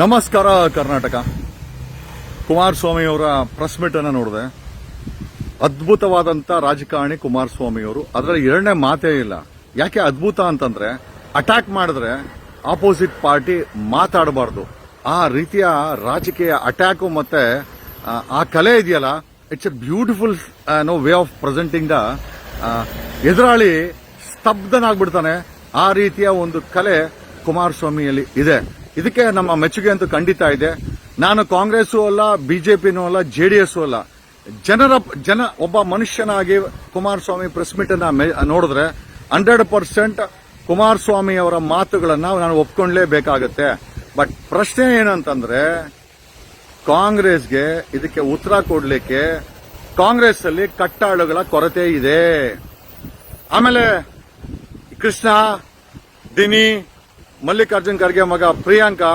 ನಮಸ್ಕಾರ ಕರ್ನಾಟಕ. ಕುಮಾರಸ್ವಾಮಿ ಅವರ press meet ಅನ್ನು ನೋಡಿದೆ. ಅದ್ಭುತವಾದಂತ ರಾಜಕಾರಣಿ ಕುಮಾರಸ್ವಾಮಿ ಅವರು. ಅದರಲ್ಲಿ ಎರಡನೇ ಮಾತೇ ಇಲ್ಲ. ಯಾಕೆ ಅದ್ಭುತ ಅಂತಂದ್ರೆ, ಅಟ್ಯಾಕ್ ಮಾಡಿದ್ರೆ ಆಪೋಸಿಟ್ ಪಾರ್ಟಿ ಮಾತಾಡಬಾರ್ದು. ಆ ರೀತಿಯ ರಾಜಕೀಯ ಅಟ್ಯಾಕ್ ಮತ್ತೆ ಆ ಕಲೆ ಇದೆಯಲ್ಲ, it's A beautiful way of presenting the ಎದುರಾಳಿ ಸ್ತಬ್ಧನಾಗ್ಬಿಡ್ತಾನೆ. ಆ ರೀತಿಯ ಒಂದು ಕಲೆ ಕುಮಾರಸ್ವಾಮಿಯಲ್ಲಿ ಇದೆ. ಇದಕ್ಕೆ ನಮ್ಮ ಮೆಚ್ಚುಗೆ ಅಂತೂ ಖಂಡಿತ ಇದೆ. ನಾನು ಕಾಂಗ್ರೆಸ್ಸೂ ಅಲ್ಲ, ಬಿಜೆಪಿನೂ ಅಲ್ಲ, ಜೆಡಿಎಸ್ ಅಲ್ಲ. ಒಬ್ಬ ಮನುಷ್ಯನಾಗಿ ಕುಮಾರಸ್ವಾಮಿ ಪ್ರೆಸ್ ಮೀಟ್ ಅನ್ನ ನೋಡಿದ್ರೆ 100% ಕುಮಾರಸ್ವಾಮಿ ಅವರ ಮಾತುಗಳನ್ನ ನಾನು ಒಪ್ಕೊಳ್ಳೇಬೇಕಾಗತ್ತೆ. ಬಟ್ ಪ್ರಶ್ನೆ ಏನಂತಂದ್ರೆ, ಕಾಂಗ್ರೆಸ್ಗೆ ಇದಕ್ಕೆ ಉತ್ತರ ಕೊಡ್ಲಿಕ್ಕೆ ಕಾಂಗ್ರೆಸ್ ಅಲ್ಲಿ ಕಟ್ಟಾಳುಗಳ ಕೊರತೆ ಇದೆ. ಆಮೇಲೆ ಕೃಷ್ಣ, ದಿನಿ, ಮಲ್ಲಿಕಾರ್ಜುನ್ ಖರ್ಗೆ ಮಗ Priyanka,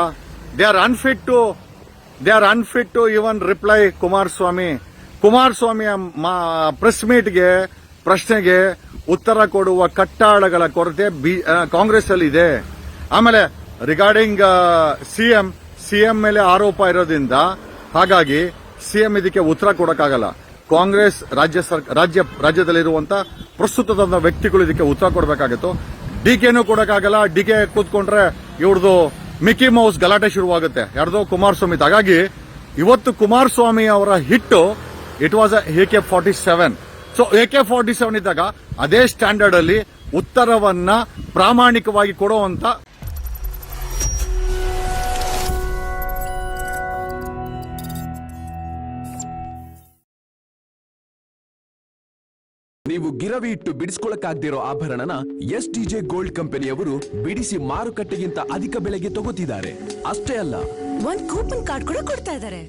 they are unfit to even reply ಕುಮಾರಸ್ವಾಮಿಯ ಪ್ರೆಸ್ ಮೀಟ್ಗೆ ಪ್ರಶ್ನೆಗೆ ಉತ್ತರ ಕೊಡುವ ಕಟ್ಟಾಳಗಳ ಕೊರತೆ ಕಾಂಗ್ರೆಸ್ ಅಲ್ಲಿ ಇದೆ. ಆಮೇಲೆ ರಿಗಾರ್ಡಿಂಗ್ ಸಿಎಂ ಮೇಲೆ ಆರೋಪ ಇರೋದ್ರಿಂದ ಹಾಗಾಗಿ ಸಿಎಂ ಇದಕ್ಕೆ ಉತ್ತರ ಕೊಡಕ್ಕಾಗಲ್ಲ. ಕಾಂಗ್ರೆಸ್ ರಾಜ್ಯದಲ್ಲಿರುವಂತ ಪ್ರಸ್ತುತದ ವ್ಯಕ್ತಿಗಳು ಇದಕ್ಕೆ ಉತ್ತರ ಕೊಡಬೇಕಾಗಿತ್ತು. ಡಿಕೆನೂ ಕೊಡಕ್ಕಾಗಲ್ಲ. ಡಿಕೆ ಕೂತ್ಕೊಂಡ್ರೆ ಇವ್ರದ್ದು ಮಿಕ್ಕಿ ಮೌಸ್ ಗಲಾಟೆ ಶುರುವಾಗುತ್ತೆ, ಯಾರ್ದೋ ಕುಮಾರಸ್ವಾಮಿ. ಹಾಗಾಗಿ ಇವತ್ತು ಕುಮಾರಸ್ವಾಮಿ ಅವರ ಹಿಟ್ಟು it was AK-47. So AK-47 ಇದ್ದಾಗ ಅದೇ ಸ್ಟ್ಯಾಂಡರ್ಡ್ ಅಲ್ಲಿ ಉತ್ತರವನ್ನ ಪ್ರಾಮಾಣಿಕವಾಗಿ ಕೊಡುವಂತ ನೀವು ಗಿರವಿ ಇಟ್ಟು ಬಿಡಿಸ್ಕೊಳಕ್ಕಾಗ್ದಿರೋ ಆಭರಣನ SDJ ಗೋಲ್ಡ್ ಕಂಪನಿಯವರು ಬಿಡಿಸಿ ಮಾರುಕಟ್ಟೆಗಿಂತ ಅಧಿಕ ಬೆಲೆಗೆ ತಗೋತಿದ್ದಾರೆ. ಅಷ್ಟೇ ಅಲ್ಲ, ಒಂದು ಕೂಪನ್ ಕಾರ್ಡ್ ಕೂಡ ಕೊಡ್ತಾ ಇದ್ದಾರೆ.